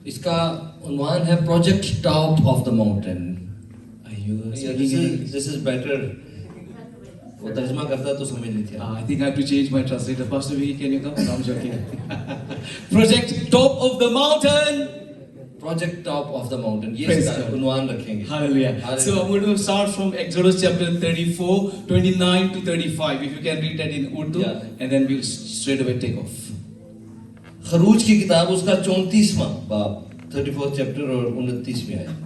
इसका उन्वान है project top of the mountain. This is better. वो तर्जुमा करता तो समझ नहीं था। I think I have to change my translator. Pastor Vicky, can you come? No, I'm joking. Project top of the mountain. Project top of the mountain. ये Praise इसका God. उन्वान रखेंगे। Hallelujah. So I'm going to start from Exodus chapter 34, 29 to 35. If you can read that in Urdu, Yeah. and then we'll straight away take off. खरूज की किताब उसका 34वां बाब 34 chapter और 29वीं आयत।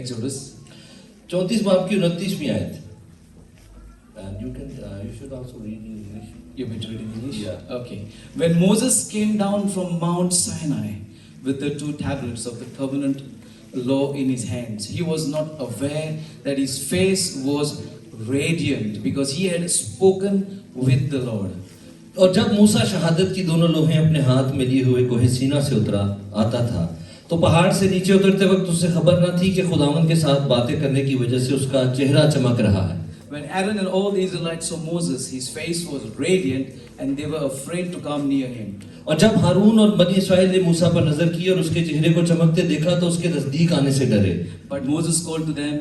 Exodus 34 बाब की 29वीं आयत। And you should also read in English. You want to read in English? Yeah. Okay. When Moses came down from Mount Sinai with the 2 tablets of the covenant law in his hands, he was not aware that his face was radiant because he had spoken with the Lord. और जब मूसा शहादत की दोनों लोहें अपने हाथ में लिए हुए कोहे सीना से उतरा आता था, तो पहाड़ से नीचे उतरते वक्त उसे खबर न थी कि खुदावंद के साथ बातें करने की वजह से उसका चेहरा चमक रहा है। When Aaron and all the Israelites saw Moses, his face was radiant and they were afraid to come near him. और जब हारून और बनी इस्राएल ने मूसा पर नजर की और उसके चेहरे को चमकते देखा तो उसके नजदीक आने से डरे। But Moses called to them,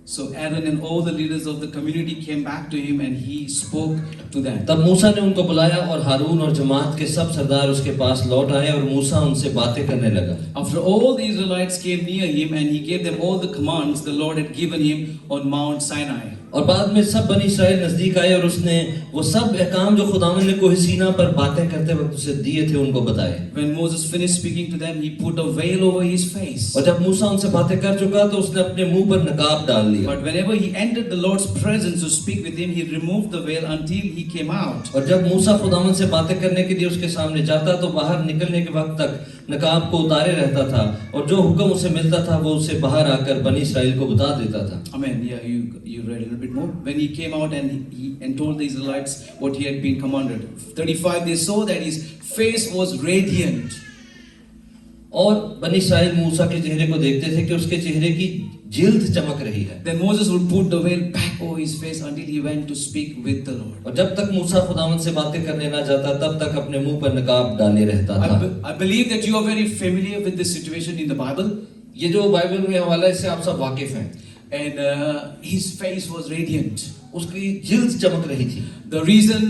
so Aaron and all the leaders of the community came back to him and he spoke to them. तब मूसा ने उनको बुलाया और हारून और जमात के सब सरदार उसके पास लौट आए और मूसा उनसे बातें करने लगा। After all the Israelites came near him and he gave them all the commands the Lord had given him on Mount Sinai. और बाद में सब बनी इस्राएल नजदीक आए और उसने वो सब अहकाम जो खुदावंद ने कोहे सीना पर बातें करते वक्त उसे दिए थे उनको बताए। When Moses finished speaking to them, he put a veil over his face. और जब मूसा उनसे बातें कर चुका तो उसने अपने मुंह पर नकाब डाल लिया। But whenever he entered the Lord's presence to speak with him, he removed the veil until he came out. और जब मूसा खुदावंद से बातें करने के लिए उसके सामने जाता तो बाहर निकलने के वक्त तक नकाब को उतारे रहता था और जो हुक्म उसे मिलता था वो उसे बाहर आकर बनी इस्राएल को बता देता था। Amen. Yeah, you read a little bit more. When he came out and he told the Israelites what he had been commanded. 35, they saw that his face was radiant. और बनी इस्राएल मूसा के चेहरे को देखते थे कि उसके चेहरे की जिल्द चमक रही है। Then Moses would put the veil back over his face until he went to speak with the Lord. और जब तक मूसा खुदावंद से बातें करने ना जाता तब तक अपने मुंह पर नकाब डाले रहता था। I believe that you are very familiar with this situation in the Bible. ये जो बाइबल में हवाला है इससे आप सब वाकिफ हैं। And his face was radiant. उसकी जिल्द चमक रही थी। The reason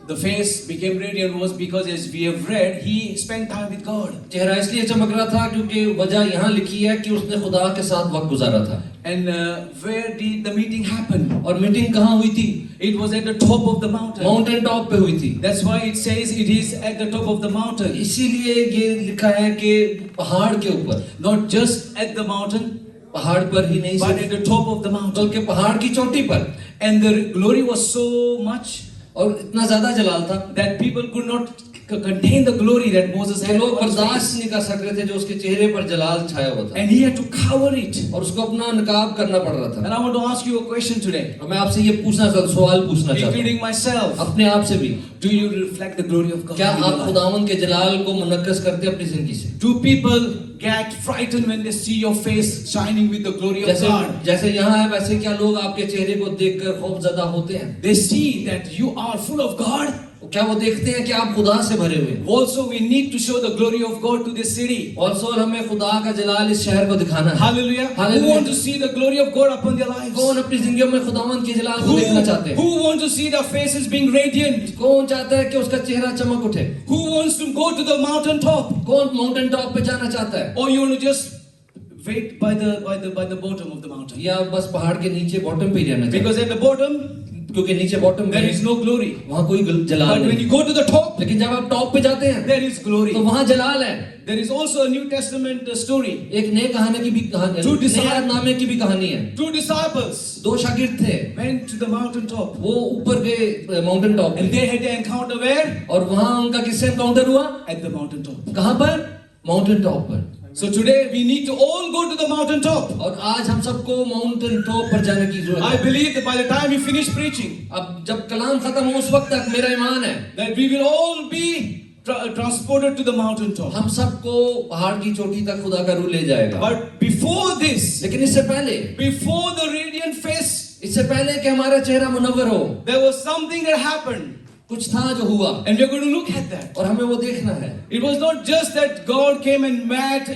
the face became radiant was because, as we have read, he spent time with God. चेहरा इसलिए चमक रहा था क्योंकि वजह यहाँ लिखी है कि उसने खुदा के साथ वक्त गुजारा था। And where did the meeting happen? और मीटिंग कहाँ हुई थी? It was at the top of the mountain. Mountain top पे हुई थी। That's why it says it is at the top of the mountain. इसीलिए ये लिखा है कि पहाड़ के ऊपर, Not just at the mountain, पहाड़ पर ही नहीं but at the top of the mountain. बल्कि पहाड़ की चोटी पर। And the glory was so much और इतना ज्यादा जलाल था that people could not contain the glory that Moses had. लोग on his बर्दाश्त face. नहीं कर सक रहे थे जो उसके चेहरे पर जलाल छाया हुआ था And he had to cover it. और उसको अपना नकाब करना पड़ रहा था। And I want to ask you a question today, और मैं आपसे ये सवाल पूछना चाहता including हूँ myself. अपने आप से भी, Do you reflect the glory of God? क्या in your आप life? खुदावंद के जलाल को मुनक्कस करते अपनी जिंदगी से? Do people get frightened when they see your face shining with the glory of जैसे God? जैसे यहाँ है वैसे क्या लोग आपके चेहरे को देखकर खौफजदा होते हैं? They see that you are full of God. क्या वो देखते हैं कि आप खुदा से भरे हुए हैं? Also, we need to show the glory of God to this city. और हमें खुदा का जलाल इस शहर को दिखाना है। Hallelujah. Hallelujah. Who want to see the glory of God upon their lives? कौन अपनी जिंदगी में खुदावंद के जलाल को देखना चाहते हैं? Who want to see their faces being radiant? कौन चाहता है कि उसका चेहरा चमक उठे? Who wants to go to the mountain top? कौन माउंटेन टॉप पे जाना चाहता है? Or you want to just wait by the bottom of the mountain? या बस पहाड़ के नीचे बॉटम पे ही रहना चाहता Because at the bottom है? क्योंकि नीचे बॉटम there में is no glory. वहाँ कोई जलाल But when नहीं। you go to the top, लेकिन जब आप टॉप पे जाते हैं there is glory. तो वहाँ जलाल है। There is also a New Testament story. एक नए कहानी की भी कहानी, Two नए नामे की भी कहानी है। Two disciples दो शागिर्द थे, went to the mountain top. वो ऊपर गए माउंटेन टॉप And पे they had an encounter where? और वहाँ उनका किससे एनकाउंटर हुआ? At the mountain top. कहाँ पर? माउंटेन टॉप पर। So today we need to all go to the mountain top. और आज हम सबको माउंटेन टॉप पर जाने की जरूरत I है। believe that by the time we finish preaching, अब जब कलाम खत्म हो उस वक्त तक मेरा ईमान है that we will all be transported to the mountaintop. हम सबको पहाड़ की चोटी तक खुदा का रूह ले जाएगा। But before this, लेकिन इससे पहले before the radiant face, इससे पहले कि हमारा चेहरा मुनव्वर हो, there was something that happened. कुछ था जो हुआ, And we're going to look at that. और हमें वो देखना है। It was not just that God came and met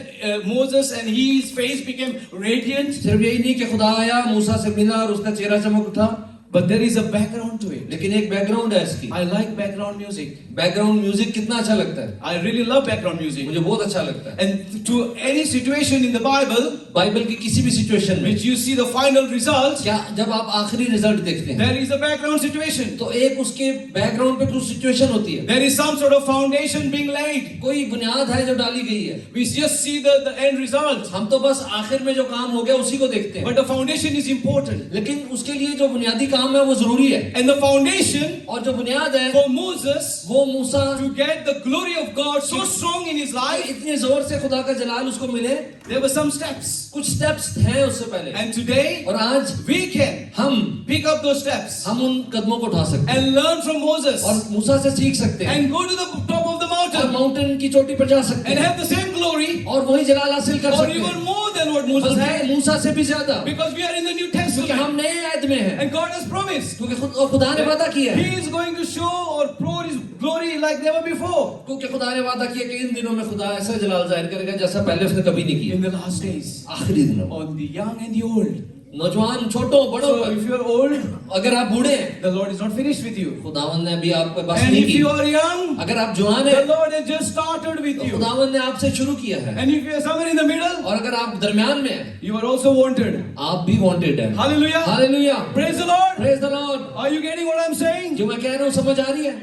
Moses and his face became radiant, सिर्फ यही नहीं कि खुदा आया, मूसा से मिला और उसका चेहरा चमक उठा, but there is a background to it. लेकिन एक बैकग्राउंड है इसकी। I like background music. Background music कितना अच्छा लगता है, I really love background music. मुझे बहुत अच्छा लगता है। And to any situation in the Bible, Bible की किसी भी सिचुएशन में which you see the final result, क्या जब आप आखिरी रिजल्ट देखते हैं, there is a background situation. तो एक उसके बैकग्राउंड पे कुछ सिचुएशन होती है, There is some sort of foundation being laid. कोई बुनियाद है जो डाली गई है। We just see the end result. हम तो बस आखिर में जो काम हो गया उसी को देखते हैं, But the foundation is important. लेकिन उसके लिए जो बुनियादी काम है वो जरूरी है। And the foundation और जो बुनियाद है for Moses वो मूसा to get the glory of God so strong in his life, इतने जोर से खुदा का जलाल उसको मिले, there were some steps. कुछ स्टेप्स थे उससे पहले। And today, और आज we can हम pick up those steps हम उन कदमों को उठा सकते हैं and learn from Moses और मूसा से सीख सकते हैं and go to the top of the और mountain माउंटेन की चोटी पर जा सकते and हैं have the same glory और वही जलाल हासिल कर or सकते even हैं, more than what Moses बल्कि had, मूसा से भी ज्यादा, because we are in the New क्योंकि Testament हम नए ऐद में हैं, and God has promised क्योंकि खुदा ने वादा किया है, He is going to show or pour His glory like never before क्योंकि खुदा ने वादा किया कि इन दिनों में खुदा ऐसा जलाल जाहिर करेगा जैसा पहले उसने कभी नहीं in किया। the last days आखिरी दिनों on the young and the old. नौजवान छोटों बड़ों So पर, if you are old, अगर आप बूढ़े हैं the Lord is not finished with you. खुदावन ने अभी आपके पास And नहीं if you की, are young, अगर आप जवान the हैं Lord has just started with तो you. खुदावन ने आपसे शुरू किया है, And if you are somewhere in the middle, और अगर आप दरमियान में हैं you are also wanted. आप भी वांटेड हैं। Hallelujah. Hallelujah, Praise the Lord. Praise the Lord. Are you getting what I'm saying? जो मैं कह रहा हूँ समझ आ रही है?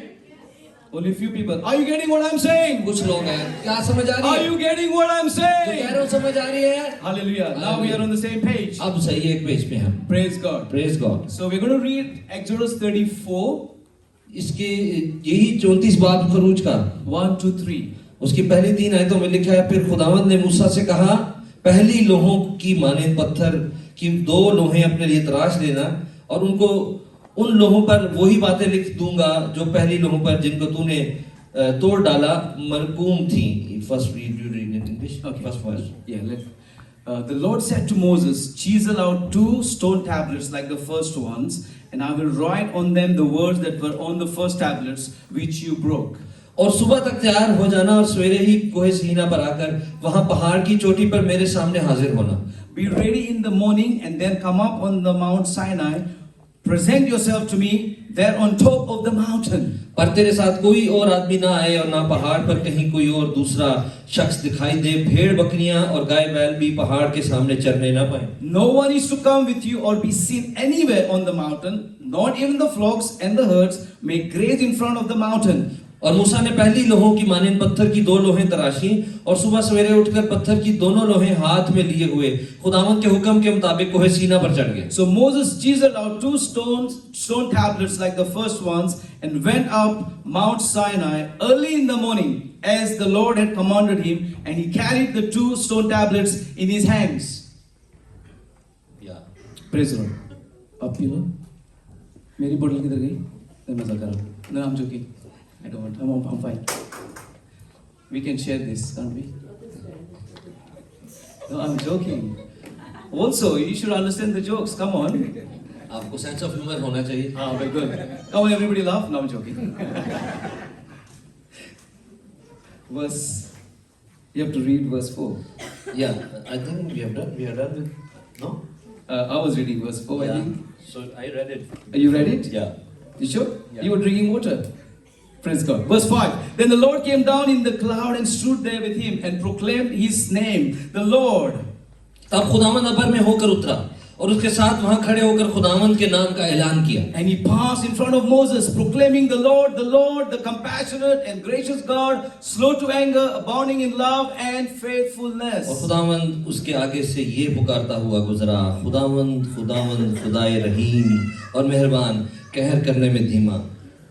Only few people. Are you getting what I'm saying? कुछ लोग हैं, क्या समझ आ रही Are है? you getting what I'm जो कह saying? रहा हूँ समझ आ रही है? Hallelujah. Now we are on the same page. अब सही एक पेज पे हम। Praise God. Praise God. So we're going to read Exodus 34, इसके यही 34 बाब खरूज का 1 to 3. उसकी पहली 3 आयतों में लिखा है, फिर खुदावंद ने मूसा से कहा, पहली लोहों की मानंद पत्थर की 2 लोहें अपने लिए तराश लेना और उनको उन लोहों पर वही बातें लिख दूंगा जो पहली लोहों पर जिनको तूने तोड़ डाला मरकूम थी। First read you read in English, first verse. Yeah, the Lord said to Moses, chisel out 2 stone tablets like the first ones, and I will write on them the words that were on the first tablets which you broke. और सुबह तक तैयार हो जाना और सवेरे ही कोहे सीना पर आकर वहां पहाड़ की चोटी पर मेरे सामने हाजिर होना। Be ready in the morning and then come up on the Mount Sinai. Present yourself to me there on top of the mountain. पर तेरे साथ कोई और आदमी ना आए और ना पहाड़ पर कहीं कोई और दूसरा शख्स दिखाई दे, भेड़ बकरियां और गाय बैल भी पहाड़ के सामने चरने ना पाए। No one is to come with you or be seen anywhere on the mountain, not even the flocks and the herds may graze in front of the mountain. और मूसा ने पहली लोहों की मानंद पत्थर की 2 लोहें तराशी और सुबह सवेरे उठकर पत्थर की दोनों लोहें हाथ में लिए हुए खुदावंद के हुक्म के मुताबिक कोहे सीना पर चढ़ गए। So Moses chiseled out 2 stone tablets like the first ones and went up Mount Sinai early in the morning as the Lord had commanded him, and he carried the 2 stone tablets in his hands. Praise the Lord. Up you know. मेरी बोतल किधर गई? मैं मजाक कर रहा हूँ. No, I'm joking. I don't want. I'm fine. We can share this, can't we? No, I'm joking. Also, you should understand the jokes. Come on. आपको सेंस ऑफ ह्यूमर होना चाहिए। Ah, very good. Come on, everybody laugh. No, I'm joking. Verse. You have to read verse 4. Yeah, I think we are done with no? I was reading verse 4, I think. So I read it. You read it? Yeah. You sure? Yeah. You were drinking water. Praise God. Verse 5. Then the Lord came down in the cloud and stood there with him and proclaimed his name, the Lord. तब खुदावंद अबर में होकर उतरा और उसके साथ वहां खड़े होकर खुदावंद के नाम का ऐलान किया। And he passed in front of Moses, proclaiming the Lord, the compassionate and gracious God, slow to anger, abounding in love and faithfulness. और खुदावंद उसके आगे से ये पुकारता हुआ गुजरा, खुदावंद खुदावंद खुदाए रहीम और मेहरबान, कहर करने में धीमा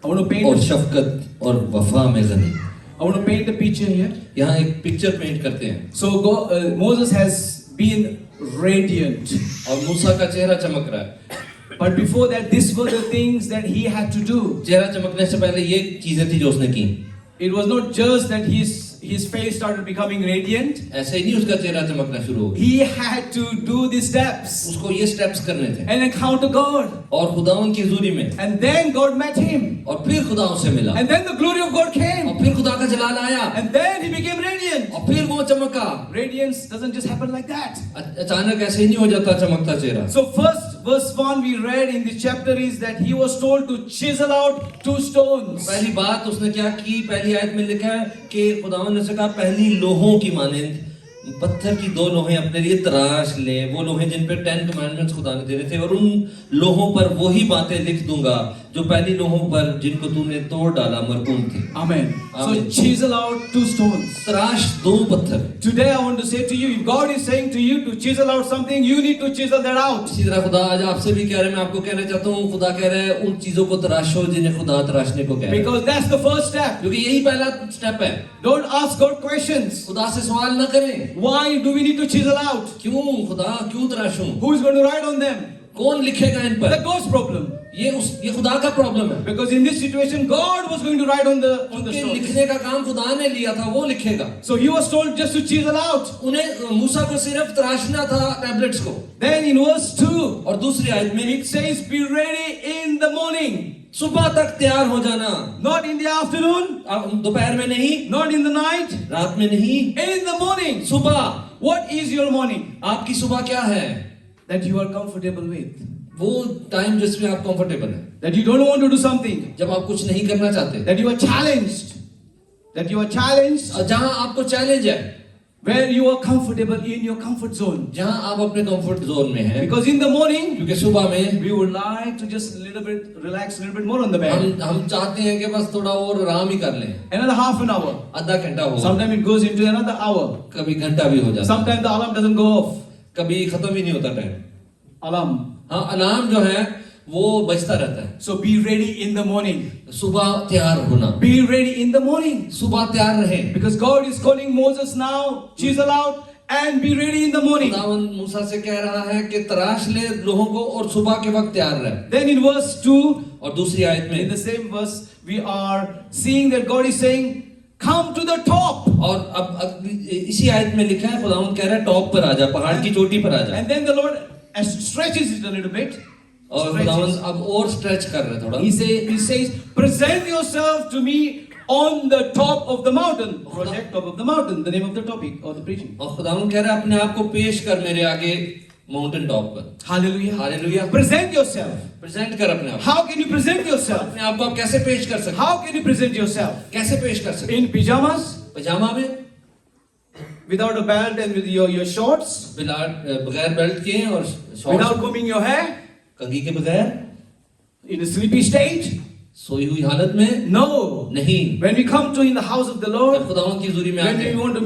I want to paint और शफकत और वफा में Ghani. I want to paint the picture here. यहाँ एक पिक्चर पेंट करते हैं। So Moses has been radiant. और मूसा का चेहरा चमक रहा है। But before that, these were the things that he had to do. चेहरा चमकने से पहले ये चीजें थी जो उसने की। It was not just that his face started becoming radiant. ऐसे ही नहीं उसका चेहरा चमकना शुरू हो गया, He had to do these steps उसको ये स्टेप्स करने थे and encounter God. और खुदावन की हुजूरी में, And then God met him. और फिर खुदा उससे मिला, And then the glory of God came. और फिर खुदा का जलाल आया, And then he became radiant. और फिर वो चमका। Radiance doesn't just happen like that. अचानक ऐसे ही नहीं हो जाता चमकता चेहरा। So first verse 1 we read in this chapter is that he was told to chisel out 2 stones. पहली बात उसने क्या की, पहली आयत में लिखा है कि खुदावन ने से कहा पहली लोहों की मानिंद पत्थर की 2 लोहें अपने लिए तराश ले, वो लोहें जिन पे 10 कमांडमेंट्स खुदा ने दे रहे थे, और उन लोहों पर वही बातें लिख दूंगा जो पहली लोहों पर जिनको तूने तोड़ डाला मरकूम थे। Amen. So Amen. chisel out 2 stones. तराश 2 पत्थर। Today I want to say to you, if God is saying to you to chisel out something, you need to chisel that out. इसी तरह खुदा आज आपसे भी कह रहे हैं, मैं आपको कहना चाहता हूँ, खुदा कह रहा है उन चीजों को तराशो जिन्हें खुदा तराशने को कह रहा है, Because that's the first step. क्योंकि यही पहला स्टेप है। Don't ask God questions. खुदा से सवाल न करें, Why do we need to chisel out? क्यों खुदा क्यों तराशूं, Who is going to write on them? कौन लिखेगा इन पर, That's God's problem. ये खुदा का प्रॉब्लम है, Because in this situation, God was going to write on the क्योंकि stones. लिखने का काम खुदा ने लिया था, वो लिखेगा। So he was told just to chisel out. उन्हें मूसा को सिर्फ तराशना था टैबलेट्स को। Then in verse 2, और दूसरी आयत में it says, be ready in the morning. सुबह तक तैयार हो जाना, Not in the afternoon, दोपहर में नहीं, not in the night, रात में नहीं, in the morning. सुबह। What is your morning? आपकी सुबह क्या है? That you are comfortable with. वो टाइम जिसमें आप कंफर्टेबल है, That you don't want to do something. जब आप कुछ नहीं करना चाहते, That you are challenged. That you are challenged. जहां आपको चैलेंज है, Where you are comfortable in your comfort zone. जहां आप अपने कंफर्ट जोन में हैं। Because in the morning, क्योंकि सुबह में we would like to just a little bit relax, a little bit more on the bed. हम चाहते हैं कि बस थोड़ा और आराम ही कर लें, Another half an hour. आधा घंटा हो, Sometimes it goes into another hour. कभी घंटा भी हो जाता है, Sometimes the alarm doesn't go off. कभी खत्म ही नहीं होता टाइम। Alarm. हाँ, अलार्म जो है वो बजता रहता है। So be ready in the morning. सुबह तैयार होना, Be ready in the morning. सुबह तैयार रहें, Because God is calling Moses now, chisel out and be ready in the morning. खुदावन मूसा से कह रहा है कि तराश ले लोगों को और सुबह के वक्त तैयार रहे। Then in verse 2, और दूसरी आयत in में the same verse, we are seeing that God is saying, come to the top. और अब इसी आयत में लिखा है खुदावन कह रहा है टॉप पर आ जा, पहाड़ की चोटी पर आ जा। And then the Lord stretches it a little bit. और खुदावन अब और स्ट्रेच कर रहे हैं थोड़ा। He says, present yourself to me on the top of the mountain. Project top of the mountain, the name of the topic or the preaching. और खुदावन कह रहा है अपने आप को पेश कर मेरे आगे माउंटेन टॉप पर। Hallelujah. Hallelujah. Present yourself. Present कर अपने आप, How can you present yourself? अपने आप को आप कैसे पेश कर सकते, How can you present yourself? कैसे पेश कर सकते? In pajamas, पजामा में, without a belt and with your shorts, बगैर बेल्ट के और without shorts, combing your hair, कंघी के बगैर, in a sleepy state? सोई हुई हालत में No. नहीं। When we come to in the house of the जब Lord, खुदावन की हुजूरी में when आते we हैं, want to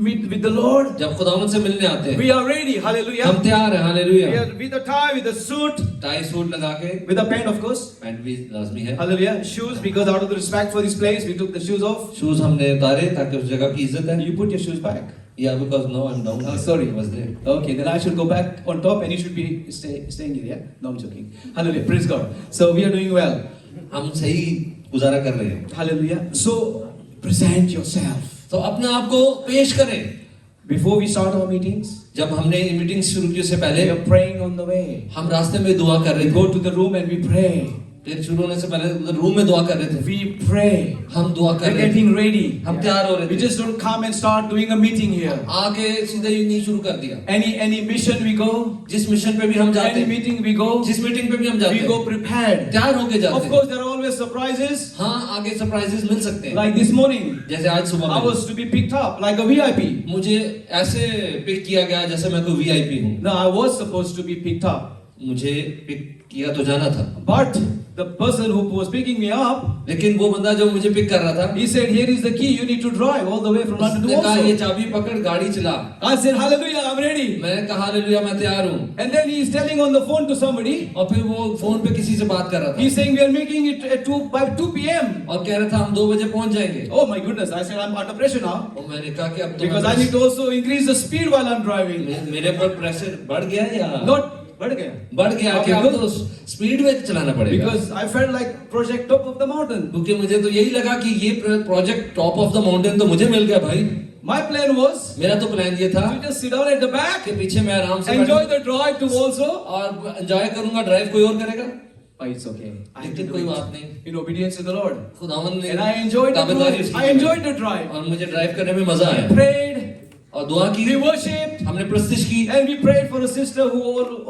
meet with the Lord, जब खुदावन से मिलने आते हैं, we are ready. Hallelujah. हम तैयार हैं। We hallelujah. are with a tie, with a suit, tie suit लगा के, with a pant, of course. Pant भी लाजमी है, Hallelujah. Shoes, because out of the respect for this place, we took the shoes off. Shoes हमने उतारे ताकि उस जगह की इज्जत है। You put your shoes back. Yeah, because now I'm down. Oh, sorry. I was there. Okay, then I should go back on top and you should be staying here, yeah? No, I'm joking. Hallelujah. Praise God. So we are doing well. हम सही गुजारा कर रहे हैं। Hallelujah. So present yourself. तो अपने आप को पेश करें। Before we start our meetings, जब हमने मीटिंग शुरू की उससे we पहले are praying on the way. हम रास्ते में दुआ कर रहे We थे, go to the room and we pray. फिर शुरू होने से पहले उधर रूम में दुआ कर रहे थे, We pray. हम दुआ कर We're रहे थे, getting ready. हम तैयार हो रहे We थे। just don't come and start doing a meeting here. आगे सीधे ही नहीं शुरू कर दिया। Any mission we go, जिस मिशन पे भी हम जाते any हैं, meeting we go, जिस मीटिंग पे भी हम जाते we go हैं, prepared. तैयार होके Of जाते हैं। course, there are always surprises. हाँ, आगे सरप्राइजेस मिल सकते हैं। Like this morning, जैसे आज सुबह I में was to be picked up like a VIP. मुझे ऐसे पिक किया गया जैसे मैं कोई वीआईपी हूँ। No, I was supposed to be picked up. मुझे पिक किया तो जाना था, But the person who was picking me up, लेकिन वो बंदा जो मुझे पिक कर रहा था, he said, here is the key, you need to drive all the way from London to उसने कहा ये Warsaw. चाबी पकड़ गाड़ी चला। I said, hallelujah, I'm ready. मैंने कहा हालेलुया मैं तैयार हूँ। And then he is telling on the phone to somebody, और फिर वो फोन पे किसी से बात कर रहा था he's saying we are making it at by 2 p.m. और कह रहा था हम 2 बजे पहुंच जाएंगे। Oh my goodness, I said, I'm under pressure now. और मैंने कहा कि अब तो Because I need to also increase the speed while I'm driving. मेरे पर प्रेशर बढ़ गया या Not बढ़ गया. बढ़ गया कि अब तो स्पीड में चलाना पड़ेगा. Because I felt like project top of the mountain. क्योंकि मुझे तो यही लगा कि ये project top of the mountain तो मुझे मिल गया भाई. My plan was मेरा तो प्लान ये था to just sit down at the back, कि पीछे मैं आराम से enjoy the drive to also. और एंजॉय करूंगा, ड्राइव कोई और करेगा. Oh, it's okay. I लेकिन कोई बात नहीं. in obedience to the Lord. खुदावन ने And I enjoyed the ताबेदारी drive. उसकी I की. enjoyed the drive. और मुझे ड्राइव करने में मजा आया. Prayed. और दुआ की, We worshipped. हमने प्रस्तिश की. And we prayed for a sister who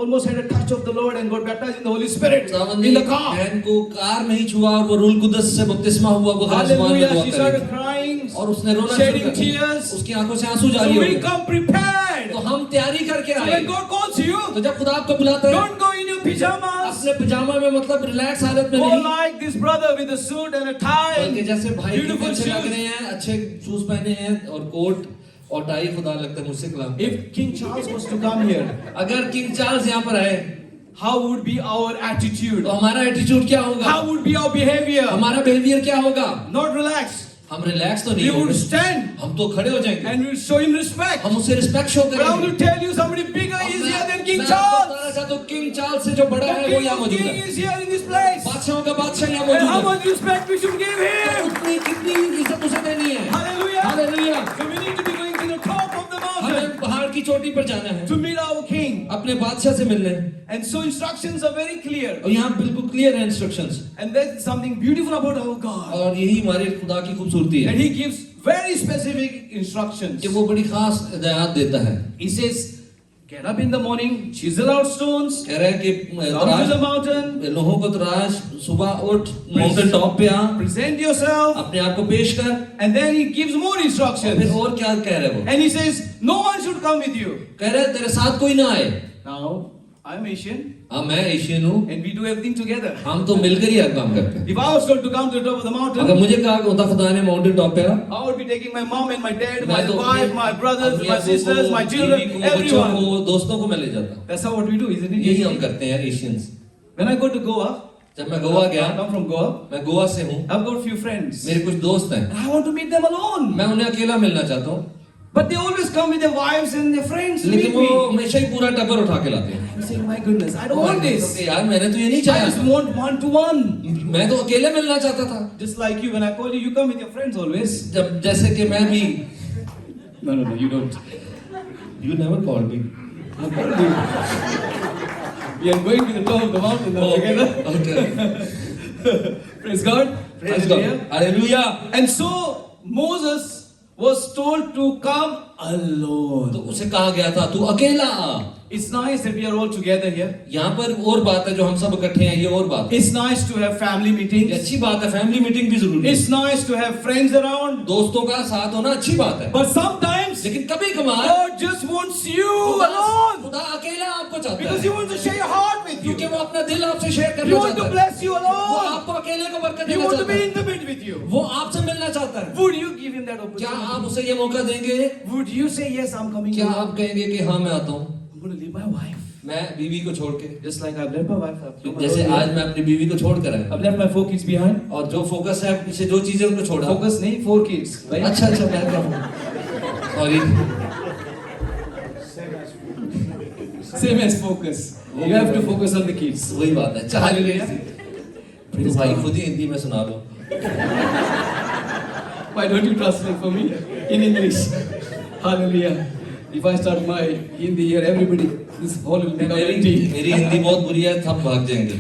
almost had a touch of the Lord and got baptized in the Holy Spirit खुदावन in ने the car. बहन को कार में ही छुआ और वो रूल कुदस से बपतिस्मा हुआ. वो आसमान में Hallelujah. दुआ She करी. started crying, और उसने रोना शुरू shedding कर दिया. tears. उसकी आंखों से आंसू So जारी हो we गए. come prepared. तो हम तैयारी करके So आए. when God calls you, तो जब खुदा आपको बुलाता है, don't go in your pajamas. अपने पिजामा में मतलब रिलैक्स हालत में Go नहीं, like this brother with a suit and a tie. बल्कि जैसे भाई कितने Beautiful अच्छे लग shoes. रहे हैं, अच्छे शूज पहने हैं और कोट और टाई. खुदा लगता है मुझसे कलाम. If King Charles was to come here, अगर किंग चार्ल्स यहाँ पर आए how would be our attitude? तो हमारा एटीट्यूड क्या होगा? How would be our behavior? हमारा बिहेवियर क्या होगा? Not relaxed. हम रिलैक्स तो We नहीं would होंगे, stand हम तो खड़े हो जाएंगे. and we would show him respect. हम उससे respect show But I want करेंगे. to tell you, somebody bigger is here than King मैं Charles. बताना चाहता हूँ, किंग चार्ल्स से जो बड़ा The है वो King यहाँ of मौजूद Kings है. is here in this place. बादशाहों का बादशाह यहाँ And how मौजूद है. much respect we should give him. उतनी कितनी इज्जत उसे देनी है. Hallelujah. Hallelujah. So we need to be going to the top of the mountain हमें पहाड़ की चोटी पर जाना है to meet our King. अपने बादशाह से मिलने. And so instructions are very clear. और यहाँ बिल्कुल क्लियर है instructions. And there's something beautiful about our God. और यही हमारे खुदा की खूबसूरती And है he gives very specific instructions. कि वो बड़ी खास हिदायत देता है. He says, get up in the morning, chisel out stones, कह रहे हैं कि come to the mountain, लोगों को तराश, सुबह उठ, माउंटेन टॉप पे आ, present yourself, अपने आप को पेश कर. and then he gives more फिर instructions. और क्या कह रहे हैं वो? And he says, no one should come with you. कह रहे हैं तेरे साथ कोई ना आए. Now, I'm Asian, हाँ मैं एशियन हूँ, and we do everything together. हम तो मिलकर ही हर काम करते हैं. If I was told to come to the top of the अगर mountain, मुझे कहा होता खुदा ने माउंटेन टॉप पे आ, I would be taking my mom and my dad, my मैं तो wife, my brothers, अपनी my अब्बू sisters, को, my बीवी children, को, बच्चों everyone. को, दोस्तों को मैं ले जाता. That's how what we do, isn't it? यही हम करते हैं Asians. When I go to Goa, जब मैं गोवा I गया, come from Goa, मैं गोवा से हूँ, I've got few friends. मेरे कुछ दोस्त हैं, And I want to meet them alone. मैं उन्हें अकेला मिलना चाहता हूँ. But they always come with their wives and their friends to meet लेकिन वो me. हमेशा ही पूरा टब्बर उठा के लाते हैं. I'm saying, my goodness, I don't want this. यार मैंने तो ये नहीं I चाहा just था. want one to one. मैं तो अकेले मिलना चाहता था. Just like you, when I call you, you come with your friends always. जब जैसे कि मैं भी. No, you don't. You never called me. I called you. We are going to the top of the mountain now together. Okay. Praise God. Praise God. Hallelujah. And so Moses was told to come alone. तो उसे कहा गया था तू अकेला आ. It's nice that we are all together here. यहाँ पर और बात है जो हम सब इकट्ठे हैं, ये और बात है. It's nice to have family ये meetings. अच्छी बात है, फैमिली मीटिंग भी जरूरी है. It's nice to have friends around. दोस्तों का साथ होना अच्छी बात है. But sometimes लेकिन कभी कभार God just wants you alone. खुदा अकेला आपको चाहता Because है. He wants to share your heart with you. क्योंकि वो अपना दिल आपसे शेयर He करना wants to चाहता है. bless you वो alone. आपको अकेले को बरकत He देना wants to चाहता be है. intimate with you. वो आपसे मिलना चाहता है. Would you give Him that क्या opportunity? आप उसे ये मौका देंगे? Would you say, yes, I'm coming क्या alone. आप कहेंगे कि हाँ मैं आता हूँ? I'm going to leave my wife. मैं बीवी को छोड़ के, Just like I've left my wife. I've come जैसे alone. आज मैं अपनी बीवी को छोड़ कर आया I've left my 4 kids behind. और जो फोकस है पीछे जो चीजें उनको छोड़ा. Focus नहीं, 4 kids. Right? अच्छा मैं क्या हूँ? Sorry. Same as focus. You have to focus on the kids. वही बात है. Hallelujah. तो भाई खुद ही हिंदी में सुना लो. Why don't you translate for me in English? Hallelujah. If I start my Hindi here, everybody, this hall will become empty. मेरी हिंदी बहुत बुरी है, थप भाग जाएंगे.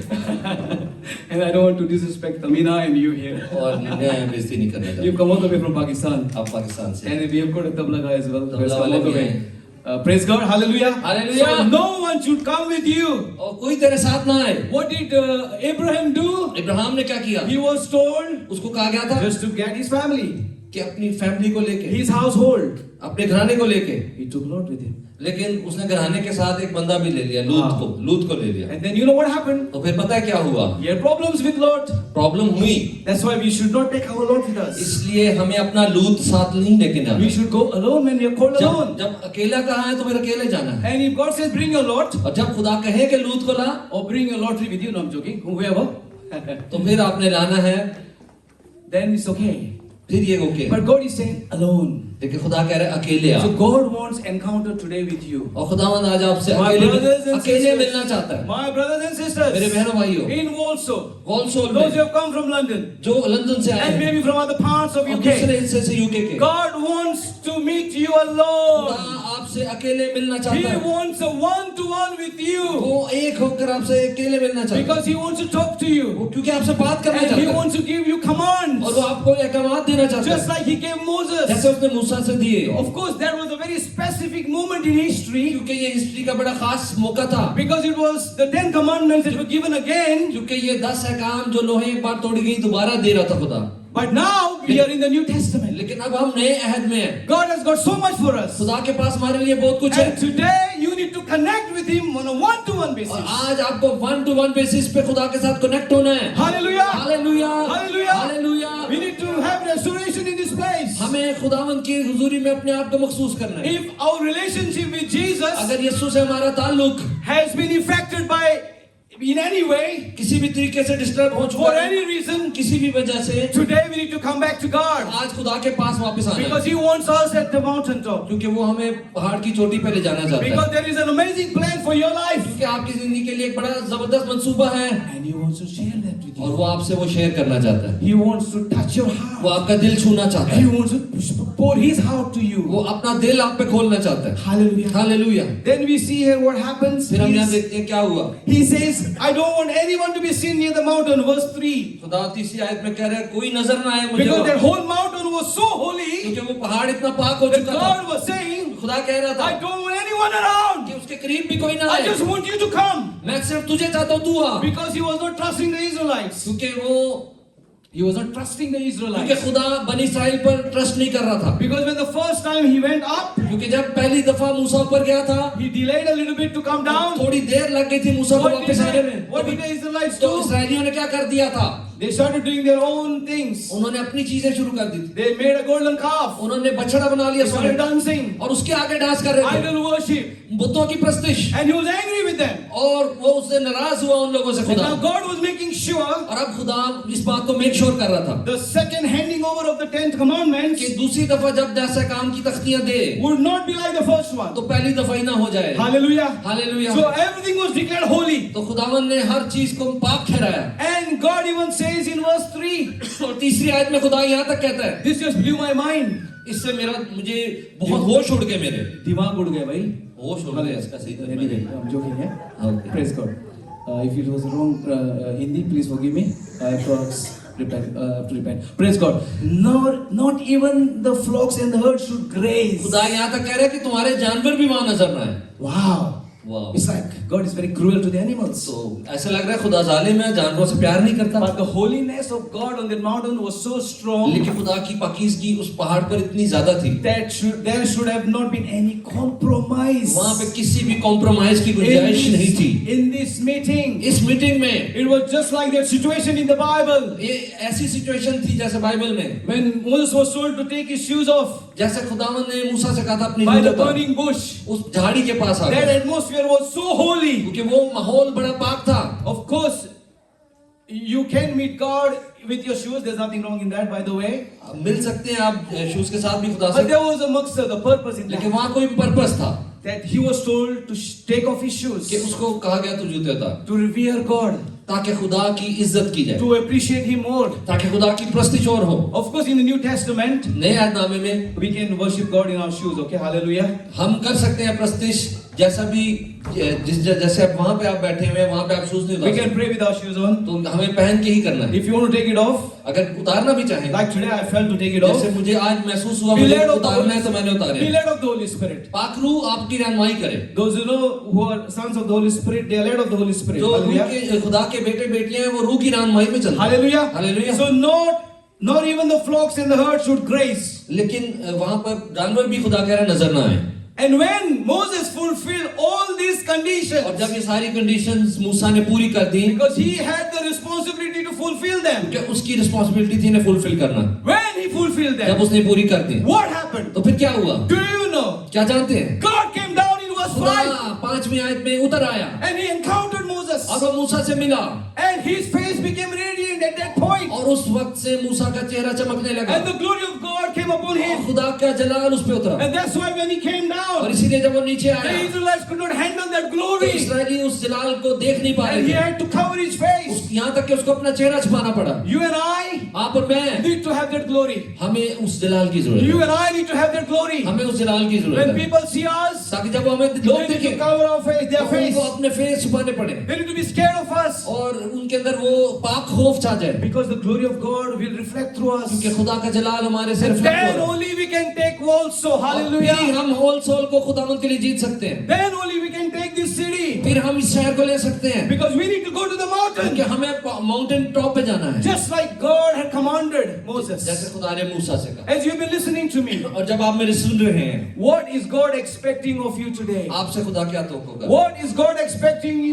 And I don't want to disrespect Amina and you here. और मैं बेइज्जती नहीं करना You've चाहता. come all the way from Pakistan. आप पाकिस्तान से. And we have got a tabla guy as well. who has tabla come वाले all the भी way. हैं. Praise God. Hallelujah. Hallelujah. So no one should come with you. और कोई तेरे साथ ना आए. What did Abraham do? Ibrahim ने क्या किया? He was told उसको कहा गया था just to get his family, कि अपनी फैमिली को लेके, his household. अपने घराने को लेके. He took Lot with him. लेकिन उसने घराने के साथ एक बंदा भी ले लिया, लूत को ले लिया. And then you know what happened? तो फिर पता है क्या हुआ? He had problems with Lot. Problem हुई. That's why we should not take our Lot with us. इसलिए हमें अपना लूत साथ नहीं लेके जाना. We should go alone when we are called alone. जब अकेला कहा है तो फिर अकेले जाना है. And if God says bring your Lot, और जब खुदा कहे कि लूत को ला, or bring your lottery with you, no I'm joking, whoever, तो फिर आपने लाना है. then it's okay. फिर ये okay, But God is saying alone. लेकिन खुदा कह रहे हैं अकेले So आओ। God wants encounter today with you. और खुदावंद आज आपसे My brothers and अकेले sisters. मिलना चाहता है। My brothers and मेरे sisters बहनों भाइयों, in Warsaw, वॉल्सोल those में who have come from London जो लंदन से आए and हैं maybe from other parts of और दूसरे UK, हिस्से से यूके के, God wants to meet you खुदा alone. आपसे अकेले मिलना He चाहता है। wants a one-to-one with you वो एक होकर आपसे अकेले मिलना चाहता है, because He wants to talk to you वो क्योंकि आपसे बात करना and He चाहता है wants to give you commands, और वो आपको अहकामात देना चाहता just है, like He gave Moses. जैसे उसने मूसा से दिए। Of course, that was a very specific moment in history क्योंकि ये हिस्ट्री का बड़ा खास मौका था, because it was the 10 commandments that were given again. क्योंकि ये 10 अहकाम जो लोहे एक बार तोड़ी गई दोबारा दे रहा था खुदा। But now we are in the New Testament. लेकिन अब हम नए अहद में हैं, God has got so much for us. खुदा के पास हमारे लिए बहुत कुछ है And today you need to connect with Him on a one-to-one basis. और आज आपको 1-to-1 बेसिस पे खुदा के साथ कनेक्ट होना है। Hallelujah! Hallelujah, Hallelujah! Hallelujah. We need to have restoration in this place. हमें खुदावंद की हुजूरी में अपने आप को महसूस करना है। If our relationship with Jesus अगर यीशु से हमारा ताल्लुक has been affected by in any way, किसी भी तरीके से डिस्टर्ब हो चुका for है, any reason, किसी भी वजह से, today we need to come back to God आज खुदा के पास वापस आना है, because He wants us at the mountaintop. क्योंकि वो हमें पहाड़ की चोटी पे ले जाना चाहता है, Because there is an amazing plan for your life. क्योंकि आपकी जिंदगी के लिए एक बड़ा जबरदस्त मंसूबा है And He wants to share that with और you. वो आपसे वो शेयर करना चाहता है। He wants to touch your वो heart. आपका दिल छूना चाहता He है, wants to pour His heart to वो you. अपना दिल आप पे खोलना चाहता है। Hallelujah. Hallelujah. Then we see here what happens. फिर हम यहाँ देखते हैं क्या हुआ। He says, I don't want anyone to be seen near the mountain. Verse 3. खुदा तीसरी आयत में कह रहा है कोई नजर ना आए मुझे Because that वहाँ। whole mountain was so holy क्योंकि वो पहाड़ इतना पाक हो that चुका था, God was saying, खुदा कह रहा था I don't want anyone around. कि उसके करीब भी कोई ना I आए, just want you to come. मैं सिर्फ तुझे चाहता हूँ तू आ। Because He was not trusting the Israelites. क्योंकि वो He was not trusting the क्योंकि Israelites. खुदा बनी इस्राइल पर ट्रस्ट नहीं कर रहा था, Because when the first time He went up, क्योंकि जब पहली दफा मूसा ऊपर गया था He delayed a little bit to come down. थोड़ी देर लग गई थी मूसा को What did वापस आने में। the Israelites तो do? इसराइलियों ने क्या कर दिया था, They started doing their own things. उन्होंने अपनी चीजें शुरू कर दी थी, They made a golden calf. उन्होंने बछड़ा बना लिया They started सोने dancing. और उसके आगे डांस कर रहे थे, Idol worship. बुतों की प्रस्तिश, And He was angry with them. और वो उससे नाराज हुआ उन लोगों से And खुदा। now God was making sure और अब खुदा इस बात को मेक श्योर कर रहा था the second handing over of the 10th commandments कि दूसरी दफा जब 10 काम की तख्तियां दे would not be like the first one. तो पहली दफा ही ना हो जाए। Hallelujah. Hallelujah. So everything was declared holy. तो खुदावन ने हर चीज को पाक ठहराया। And God even says in verse 3, और तीसरी आयत में खुदा यहाँ तक कहता है, this just blew my mind. इससे मुझे बहुत होश उड़ गए, मेरे दिमाग उड़ गया भाई. होश उड़ गए इसका सही तरीका Anyway, नहीं। I'm joking, yeah? Okay. Praise God. If it was wrong Hindi, please forgive me. I have to repent. Praise God. Not even the flocks and the herds should graze. खुदा यहाँ तक कह रहा है कि तुम्हारे जानवर भी वहां नजर ना आए। Wow. वाह। It's like God is very cruel to the animals. तो ऐसा लग रहा है खुदा जालिम है, जानवरों से प्यार नहीं करता। But the holiness of God on the mountain was so strong लेकिन खुदा की पाकीज़गी उस पहाड़ पर इतनी ज्यादा थी, that there should have not been any compromise. वहां पे किसी भी कॉम्प्रोमाइज की गुंजाइश नहीं थी। In this meeting, इस मीटिंग में it was just like that situation in the Bible ये ऐसी सिचुएशन थी जैसे बाइबल में, when Moses was told to take his shoes off जैसे खुदावन ने मूसा से कहा था अपनी by the जूते उतार। burning bush. उस झाड़ी के पास आ That गए, atmosphere was so holy. क्योंकि वो माहौल बड़ा पाक था। Of course, you can meet God with your shoes. There's nothing wrong in that, by the way. मिल सकते हैं आप शूज के साथ भी खुदा But से, there was a maqsad, the purpose in लेकिन that. वहां कोई पर्पस था That he was told to take off his कि shoes, उसको कहा गया तू जूते उतार, to revere God, ताकि खुदा की इज्जत की जाए, to appreciate Him more. ताकि खुदा की प्रस्तिश और हो। Of course, in the New Testament, नए अहदनामे में we can worship God in our shoes. Okay, hallelujah. हम कर सकते हैं प्रस्तिश, जैसा भी जैसे आप वहां पे आप बैठे हुए हैं वहां पे आप शूज नहीं We उतार can सकते, pray with our shoes on. तो हमें पहन के ही करना है। If you want to take it off, अगर उतारना भी चाहें, like today, I felt to take it off. जैसे मुझे आज महसूस हुआ Be मुझे led of the उतारना है तो Holy, मैंने be उतारे। led of the Holy Spirit. पाखरू आपकी रहनुमाई करे, Those who know who are sons of the Holy Spirit, they are led of the Holy Spirit. जो रूह Hallelujah. के खुदा के बेटे बेटियां हैं वो रूह की रहनुमाई में चलते हैं। Hallelujah. Hallelujah. So not even the flocks and the herds should graze. लेकिन वहां पर जानवर भी खुदा कह रहा नजर ना आए। And when Moses fulfilled all these और conditions, जब ये सारी कंडीशंस मूसा ने पूरी कर दी, because he had the responsibility to fulfill them. क्योंकि उसकी रिस्पांसिबिलिटी थी इन्हें फुलफिल करना। When he fulfilled जब them, उसने पूरी कर दी what happened? तो फिर क्या हुआ, Do you know? क्या जानते हैं? God came down in verse खुदा 5 5वीं आयत में उतर आया and he encountered Moses. और वो मूसा से मिला And his face became radiant radiant at that point. और उस वक्त से मूसा का चेहरा चमकने लगा And the glory of God came upon और him. खुदा का जलाल उस पे उतरा And that's why when he came और down, इसीलिए जब वो नीचे the आया Israelites could not handle that तो glory. इस्राएली उस जलाल को देख नहीं पा And he रहे थे had to cover his face. यहाँ तक कि उसको अपना चेहरा छुपाना पड़ा You and I आप और मैं need to have that glory. हमें उस जलाल की जरूरत You है and I need to have that glory. हमें उस जलाल की जरूरत When है people see us, ताकि जब वो हमें they लोग need to देखें cover our face, तो their face. उनको अपने फेस छुपाने पड़े They need to be scared of us. और उनके अंदर वो पाक खौफ छा जाए Because the glory of God will reflect through us. क्योंकि खुदा का जलाल हमारे से And reflect हो then रहा है। only we can take walls. So और hallelujah. फिर हम होल सोल को खुदावंद के लिए जीत सकते हैं Then only we can take this city. फिर हम इस शहर को ले सकते हैं Because we need to go to the क्योंकि mountain. हमें माउंटेन टॉप पे जाना है Just like God had commanded Moses. जैसे खुदा ने मूसा से कहा As you've been listening to me, और जब आप मेरे सुन रहे हैं what is God expecting of you today? आपसे खुदा क्या तवक्को कर What is God expecting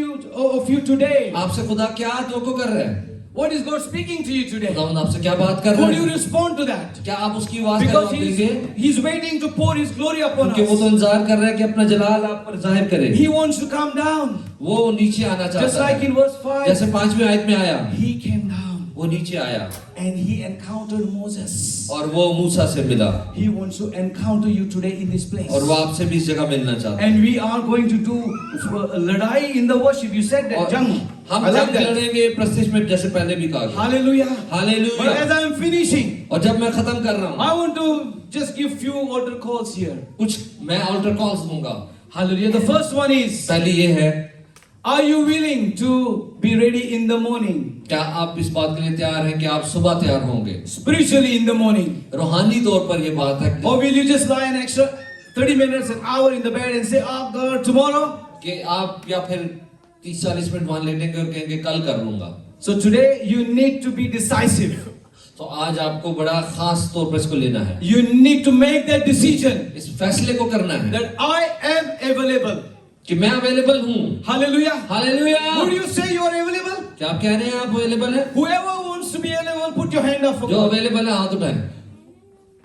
of you today? आपसे खुदा क्या तवक्को कर रहे हैं What is God speaking to you today? खुदावंद आपसे क्या बात कर Would रहे you हैं respond to that? क्या आप उसकी आवाज का Because जवाब देंगे he's waiting to pour his glory upon क्योंकि वो us. तो इंतजार कर रहा है कि अपना जलाल आप पर जाहिर करे He wants to come down. वो नीचे आना Just चाहता like है in verse 5, जैसे 5वीं आयत में आया he came down वो नीचे आया and he encountered Moses. और वो मूसा से मिला He wants to encounter you today in this place. और वो आपसे भी इस जगह मिलना चाहता है And we are going to do ladai in the worship. You said that, और Jang. हम I like जंग that. लड़ेंगे प्रस्तिश में जैसे पहले भी कहा गया Hallelujah. But hallelujah as I am finishing, और जब मैं खत्म कर रहा हूँ I want to just give few altar calls here. कुछ मैं ऑल्टर कॉल्स दूंगा Hallelujah. The first one is, पहली ये है are you willing to be ready in the morning? क्या आप इस बात के लिए तैयार हैं कि आप सुबह तैयार होंगे Spiritually in the morning. रूहानी तौर पर ये बात है Or will you just lie an extra 30 minutes, an hour in the bed and say, oh God, tomorrow? कि आप या फिर 30-40 मिनट वहां लेटेंगे और कहेंगे कल कर लूंगा So today you need to be decisive. तो आज आपको बड़ा खास तौर पर इसको लेना है You need to make that decision इस फैसले को करना है that I am available. कि मैं अवेलेबल हूँ Hallelujah. Hallelujah Would you say you are available? क्या आप कह रहे हैं आप अवेलेबल हैं Whoever wants to be available, put your hand up for जो God. अवेलेबल है हाथ उठाएं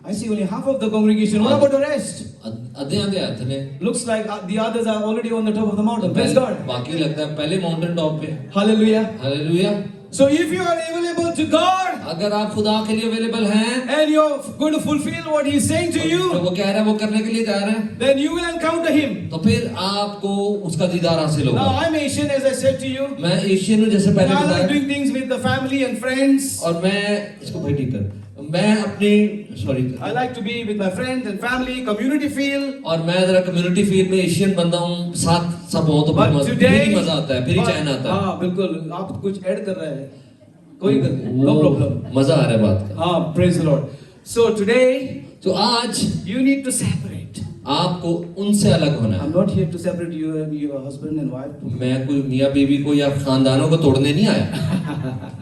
I see only half of the congregation. What about the rest? आधे आधे हाथ ने Looks like the others are already on the top of the mountain. Praise God. बाकी लगता है पहले माउंटेन टॉप पे Hallelujah. Hallelujah So if you are available to God अगर आप खुदा के लिए अवेलेबल हैं and you're going to fulfill what He is saying to जो you, वो कह रहा है वो करने के लिए तैयार है then you will encounter Him. तो फिर आपको उसका दीदार हासिल Now होगा I'm Asian, as I said to you. मैं एशियन हूँ जैसे And पहले I like बताया doing things with the family and friends. और मैं इसको भाई ठीक कर मैं अपनी sorry I like to be with my friends and family, community feel. और मैं जरा कम्युनिटी फील्ड में एशियन बंदा हूँ साथ सब हो तो But फिर today, ही मजा आता है फिर ही चैन आता है हाँ बिल्कुल आप कुछ ऐड कर रहे हैं कोई गल नहीं, no वो problem. मजा आ रहा है बात का हाँ praise the Lord. So today तो आज you need to separate. आपको उनसे अलग होना I'm है not here to separate you and your husband and wife. मैं कोई मियाँ बीवी को या खानदानों को तोड़ने नहीं आया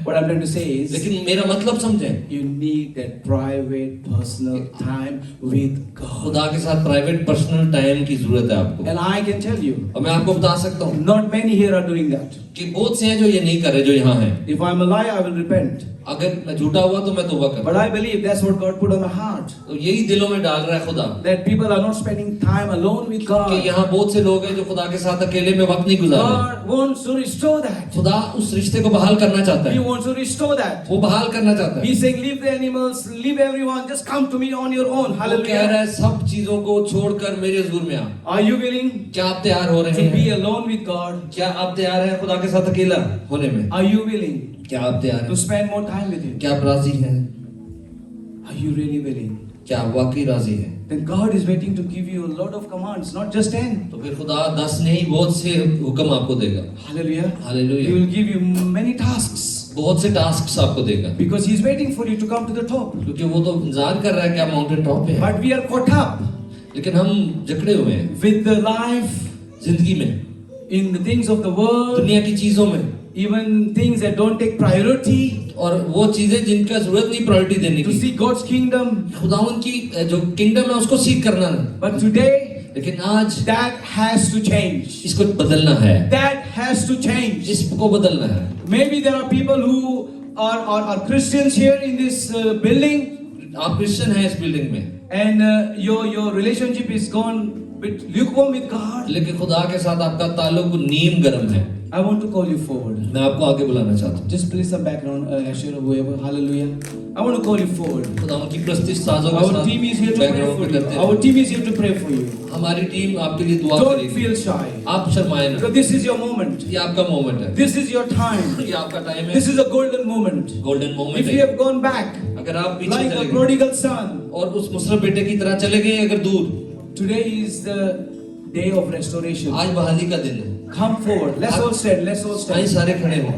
What I'm trying to say is, लेकिन मेरा मतलब समझें you need that private, personal time with God. खुदा के साथ प्राइवेट पर्सनल टाइम की जरूरत है आपको And I can tell you, और मैं आपको बता सकता हूँ not many here are doing that. कि बहुत से हैं जो ये नहीं कर रहे जो यहाँ हैं If I'm a liar, I will repent. अगर मैं झूठा हुआ तो मैं तौबा But करूँ I believe that's what God put on my heart. तो यही दिलों में डाल रहा है खुदा That people are not spending time alone with कि God. यहाँ बहुत से लोग हैं जो खुदा के साथ अकेले में वक्त नहीं गुजार रहे God wants to restore that. खुदा उस रिश्ते को बहाल करना चाहता He है wants to restore that. वो बहाल करना चाहता है He's saying, leave the animals, leave everyone, just come to me on your own. वो कह Hallelujah. रहा है सब चीजों को छोड़कर मेरे हुजूर में आ Are you willing क्या आप तैयार हो रहे to be हैं alone with God? क्या आप तैयार हैं खुदा के साथ अकेला होने में Are you willing क्या आप तैयार to हैं spend more time with Him? क्या आप राजी हैं Are you really willing? क्या आप वाकई राजी हैं Then God is waiting to give you a lot of commands, not just 10. तो फिर खुदा 10 नहीं बहुत से हुक्म आपको देगा Hallelujah. Hallelujah He will give you many tasks बहुत से टास्क्स आपको देगा because He's waiting for you to come to the top. क्योंकि वो तो इंतजार कर रहा है कि आप माउंटेन टॉप पे हैं But we are caught up लेकिन हम जकड़े हुए हैं with the life, जिंदगी में in the things of the world, दुनिया की चीजों में even things that don't take priority और वो चीजें जिनका जरूरत नहीं प्रायोरिटी देने to की seek God's kingdom. खुदावन की जो किंगडम है उसको सीख करना है But today, लेकिन आज that has to change. इसको बदलना है That has to change. इसको बदलना है Maybe there are people who are Christians here in this building, आप क्रिश्चियन हैं इस बिल्डिंग में and your relationship is gone bit lukewarm with God, लेकिन खुदा के साथ आपका ताल्लुक नीम गर्म है, I want to call you forward. मैं आपको आगे बुलाना चाहता हूँ। Just play some background, Asher or whoever. Hallelujah. I want to call you forward. खुदा की प्रस्तुति साजों के Our साथ team is here to pray background for में you. करते Our हैं। team is here to pray for you. हमारी टीम आपके लिए दुआ Don't करेगी। feel shy. आप शर्माए ना, Because this is your moment. ये आपका मोमेंट है, This is your time. ये आपका टाइम है, This is a golden moment. Golden moment If you है। have gone back अगर आप पीछे like चले a गए prodigal son, और उस मुसरफ बेटे की तरह चले गए अगर दूर, today is the day of restoration. आज बहाली का दिन है। Come forward. Let's all stand. Let's all आइए stand. सारे खड़े हो,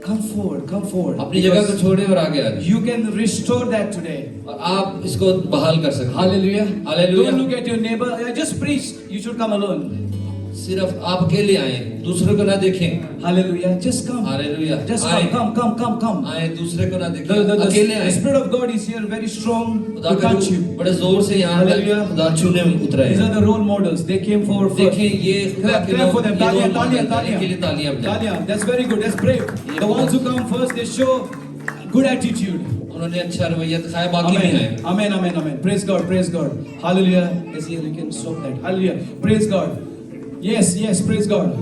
Come forward. Come forward. अपनी जगह को छोड़े और आगे आ जाइए You can restore that today. और आप इसको बहाल कर सकते हैं। Hallelujah. Hallelujah. Don't look at your neighbor. I just preached. You should come alone. सिर्फ आप अकेले आए, दूसरों को ना देखें। Hallelujah. Just come. Hallelujah, Just आए, come. आए, दूसरे को ना The, देखें, the, the, अकेले the आए। Spirit of God is here, very strong खुदा to का touch रूह you. बड़े जोर से यहाँ Hallelujah. खुदा छूने में उतरा These है। are the role models. They came forward first. देखें ये खुदा Clap, के clap for लोग, them. ये Talia, रोल Talia, मॉडल हैं, Talia. इनके लिए तालियां बजाएं। Talia, that's very good. That's brave. The ones who come first, they show good attitude. उन्होंने अच्छा रवैया दिखाया, बाकी नहीं आए। Amen. Amen. Praise God. Hallelujah. Ezekiel, you can stop that. Hallelujah. Praise God. Yes, praise God.